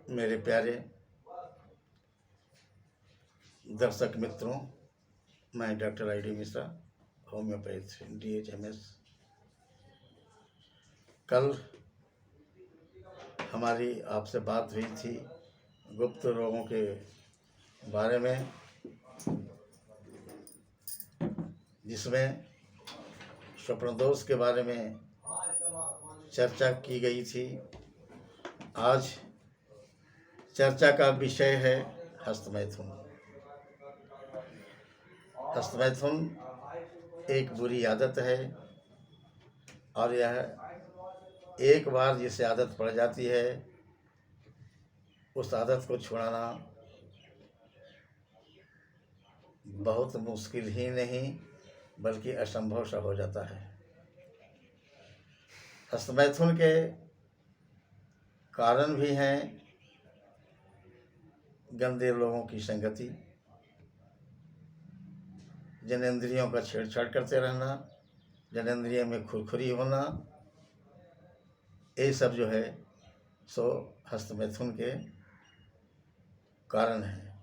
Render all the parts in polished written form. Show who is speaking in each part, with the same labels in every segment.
Speaker 1: मेरे प्यारे दर्शक मित्रों, मैं doctor I D Mishra, homeopath DHMS। कल हमारी आपसे बात हुई थी गुप्त रोगों के बारे में, जिसमें स्वप्नदोष के बारे में चर्चा की गई थी। आज चर्चा का विषय है हस्तमैथुन। हस्तमैथुन एक बुरी आदत है और यह एक बार जिसे आदत पड़ जाती है उस आदत को छुड़ाना बहुत मुश्किल ही नहीं बल्कि असंभव सा हो जाता है। हस्तमैथुन के कारण भी हैं गंदे लोगों की संगति, जनेंद्रियों का छेड़छाड़ करते रहना, जनेंद्रियों में खुरखुरी होना, ये सब जो है सो हस्तमैथुन के कारण है।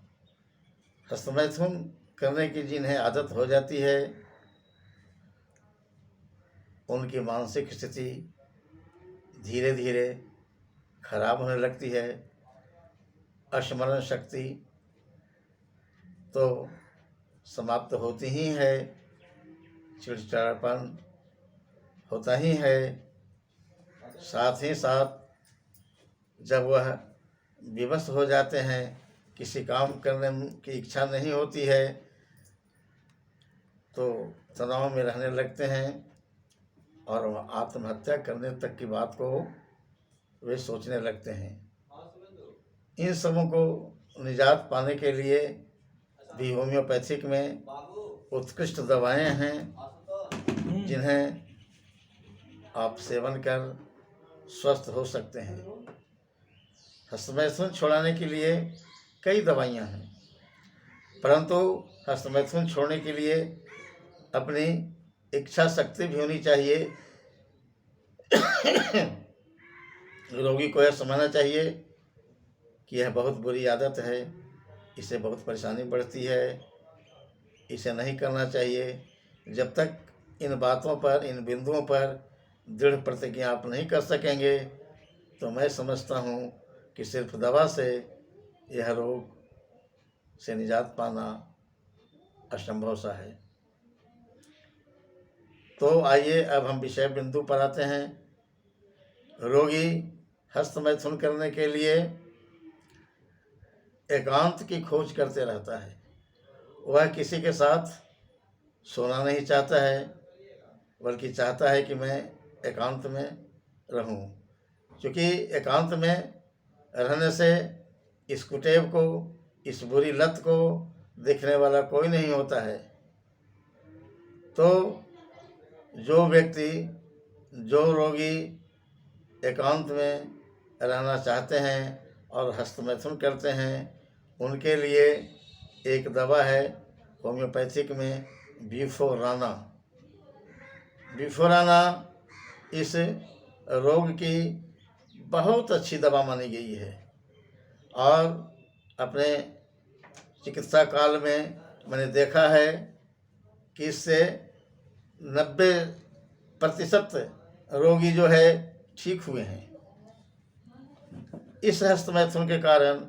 Speaker 1: हस्तमैथुन करने की जिन्हें आदत हो जाती है उनकी मानसिक स्थिति धीरे धीरे खराब होने लगती है। स्मरण शक्ति तो समाप्त होती ही है, चिड़चिड़ापन होता ही है। साथ ही साथ जब वह विवश हो जाते हैं, किसी काम करने की इच्छा नहीं होती है, तो तनाव में रहने लगते हैं और वह आत्महत्या करने तक की बात को वे सोचने लगते हैं। इन सबों को निजात पाने के लिए भी होम्योपैथिक में उत्कृष्ट दवाएं हैं जिन्हें आप सेवन कर स्वस्थ हो सकते हैं। हस्तमैथुन छुड़ाने के लिए कई दवाइयां हैं, परंतु हस्तमैथुन छोड़ने के लिए अपनी इच्छा शक्ति भी होनी चाहिए। रोगी को यह समझना चाहिए कि यह बहुत बुरी आदत है, इससे बहुत परेशानी बढ़ती है, इसे नहीं करना चाहिए। जब तक इन बातों पर, इन बिंदुओं पर दृढ़ प्रतिज्ञा आप नहीं कर सकेंगे तो मैं समझता हूँ कि सिर्फ दवा से यह रोग से निजात पाना असंभव सा है। तो आइए अब हम विषय बिंदु पर आते हैं। रोगी हस्तमैथुन करने के लिए एकांत की खोज करते रहता है। वह किसी के साथ सोना नहीं चाहता है, बल्कि चाहता है कि मैं एकांत में रहूं, क्योंकि एकांत में रहने से इस कुटेव को, इस बुरी लत को देखने वाला कोई नहीं होता है। तो जो व्यक्ति, जो रोगी एकांत में रहना चाहते हैं और हस्तमैथुन करते हैं, उनके लिए एक दवा है होम्योपैथिक में, बिफोराना। बिफोराना इस रोग की बहुत अच्छी दवा मानी गई है और अपने चिकित्सा काल में मैंने देखा है कि इससे 90% रोगी जो है ठीक हुए हैं। इस हस्तमैथुन के कारण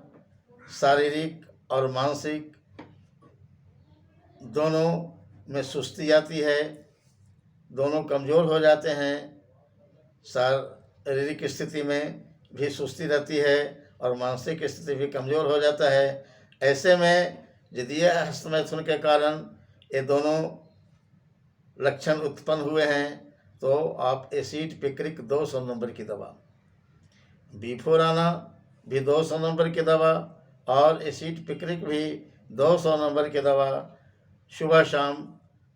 Speaker 1: शारीरिक और मानसिक दोनों में सुस्ती आती है, दोनों कमज़ोर हो जाते हैं। शारीरिक स्थिति में भी सुस्ती रहती है और मानसिक स्थिति भी कमज़ोर हो जाता है। ऐसे में यदि यह हस्तमैथुन के कारण ये दोनों लक्षण उत्पन्न हुए हैं तो आप एसिड पिक्रिक 200 नंबर की दवा, बिफोराना भी 200 नंबर की दवा और एसिड पिक्रिक भी 200 नंबर की दवा, सुबह शाम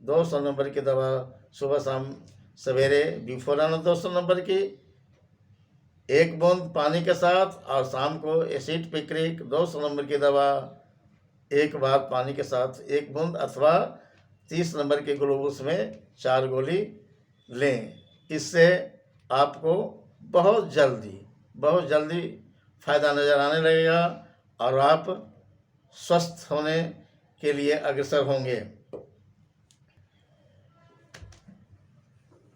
Speaker 1: 200 नंबर की दवा, सुबह शाम सवेरे बिफोराना 200 नंबर की 1 बूंद पानी के साथ, और शाम को एसिड पिक्रिक 200 नंबर की दवा 1 बार पानी के साथ 1 बूंद, अथवा 30 नंबर के ग्लूकोज में 4 गोली लें। इससे आपको बहुत जल्दी फायदा नज़र आने लगेगा और आप स्वस्थ होने के लिए अग्रसर होंगे।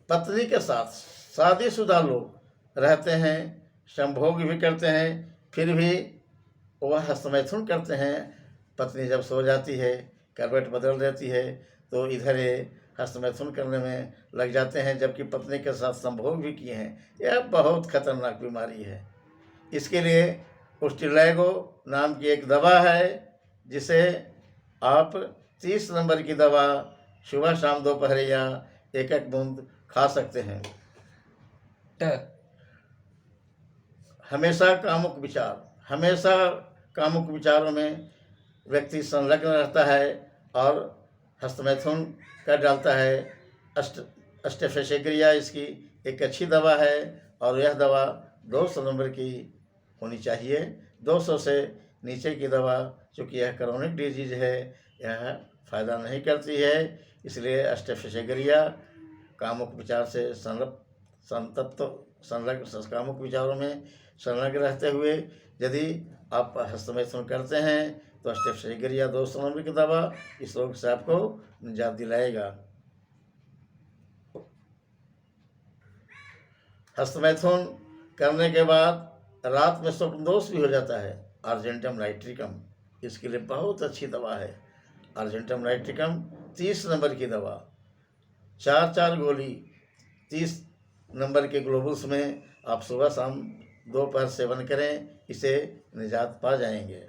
Speaker 1: पत्नी के साथ शादीशुदा लोग रहते हैं, संभोग भी करते हैं, फिर भी वह हस्तमैथुन करते हैं। पत्नी जब सो जाती है, करवट बदल देती है, तो इधर ये हस्तमैथुन करने में लग जाते हैं, जबकि पत्नी के साथ संभोग भी किए हैं। यह बहुत खतरनाक बीमारी है। इसके लिए उस्टिलैगो नाम की एक दवा है, जिसे आप 30 नंबर की दवा सुबह शाम दोपहर या एक एक बूंद खा सकते हैं। हमेशा कामुक विचारों में व्यक्ति संलग्न रहता है और हस्तमैथुन कर डालता है। अष्टफेशेग्रिया इसकी एक अच्छी दवा है और यह दवा 200 नंबर की होनी चाहिए। 200 से नीचे की दवा, चूँकि यह क्रोनिक डिजीज है, यह फ़ायदा नहीं करती है। इसलिए अष्टफेशेग्रिया कामुक विचार से कामुक विचारों में संलग्न रहते हुए यदि आप हस्तमैथुन करते हैं तो अष्टफेशेग्रिया 200 नंबर की दवा इस रोग से आपको निजात दिलाएगा। हस्तमैथुन करने के बाद रात में स्वप्न दोष भी हो जाता है। अर्जेंटम नाइट्रिकम इसके लिए बहुत अच्छी दवा है। अर्जेंटम नाइट्रिकम 30 नंबर की दवा, 4 गोली 30 नंबर के ग्लोबुल्स में आप सुबह शाम दोपहर सेवन करें, इसे निजात पा जाएंगे।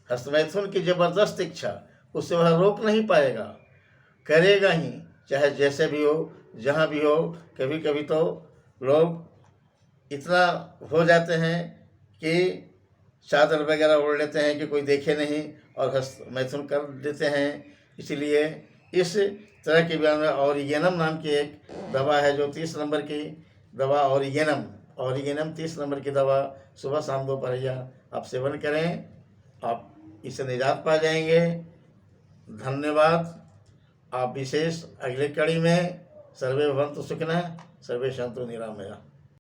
Speaker 1: हस्तमैथुन की जबरदस्त इच्छा, उसे वह रोक नहीं पाएगा, करेगा ही, चाहे जैसे भी हो, जहाँ भी हो। कभी कभी तो लोग इतना हो जाते हैं कि चादर वगैरह ओढ़ लेते हैं कि कोई देखे नहीं और हस्तमैथुन कर देते हैं। इसलिए इस तरह की बीमारी में ऑरिगेनम नाम की एक दवा है, जो 30 नंबर की दवा ऑरिगेनम 30 नंबर की दवा सुबह शाम दोपहर आप सेवन करें, आप इससे निजात पा जाएंगे। धन्यवाद। आप विशेष अगले कड़ी में सर्वे भवन्तु सुखिनः, सर्वे सन्तु निरामया।